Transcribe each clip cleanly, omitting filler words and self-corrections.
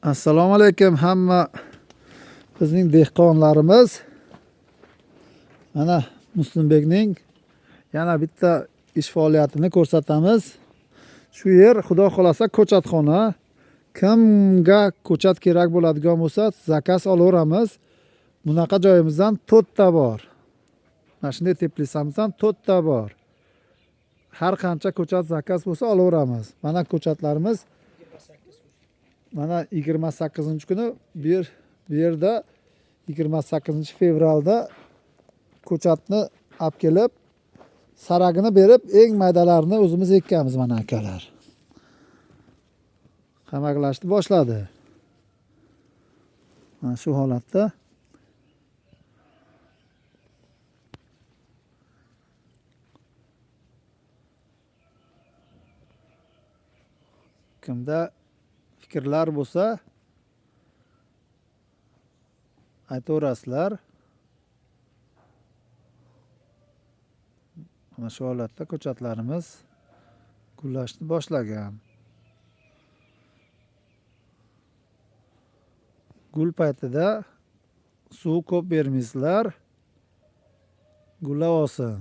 Assalomu alaykum hamma bizning dehqonlarimiz. Mana Muslimbekning yana bitta ish faoliyatini ko'rsatamiz. Shu yer xudo xolasa ko'chatxona. Kimga ko'chat kerak bo'ladigan bo'lsa, zakaz olaveramiz. Bunaqa joyimizdan 4 ta bor. Mana shunday teplisamizdan 4 ta bor. Har qancha ko'chat zakaz bo'lsa olaveramiz. Mana ko'chatlarimiz mana 28-kuni bu yerda 28-fevralda ko'chatni olib kelib, saragini berib, eng maydalarini o'zimiz ekkanmiz mana akalar. Xamaglashni boshladi. Mana shu holatda kimda fikrlar bo'lsa aytaverasizlar. Mana shu holatda ko'chatlarimiz gullashni boshlagan. Gul paytida suv ko'p bermaysizlar. Gullab olsin.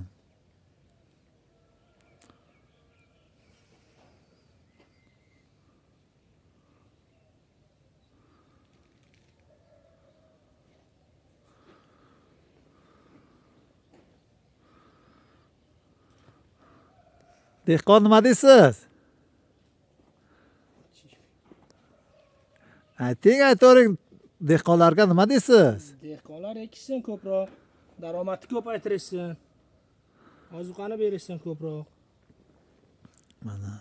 Dehqon nima deysiz? Aytavering, dehqonlarga nima deysiz? Dehqonlar ekishsin ko'proq, daromadni ko'paytirishsin, ozuqani berishsin ko'proq. Mana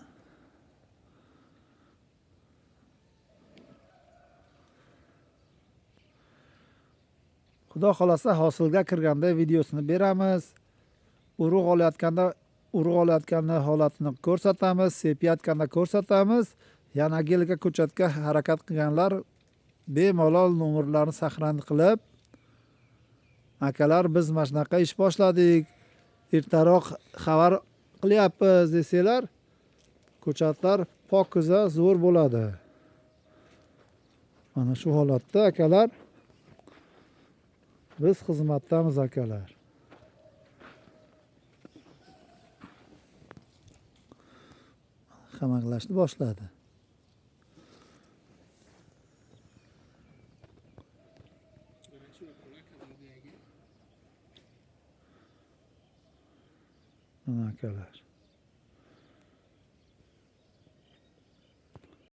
Xudo xolasa hosilga kirganda videosini beramiz. Urug' olayotganda holatini ko'rsatamiz, sepayotganda ko'rsatamiz. Yana yilga ko'chatga harakat qilganlar bemalol nomerlarni saqlanib qilib, akalar biz mana shunaqa ish boshladik, ertaroq xabar qilyapmiz desanglar, ko'chatlar pokiza zo'r bo'ladi. Mana shu holatda akalar biz xizmatdamiz akalar. Xamaglashni boshladi. Mana akalar.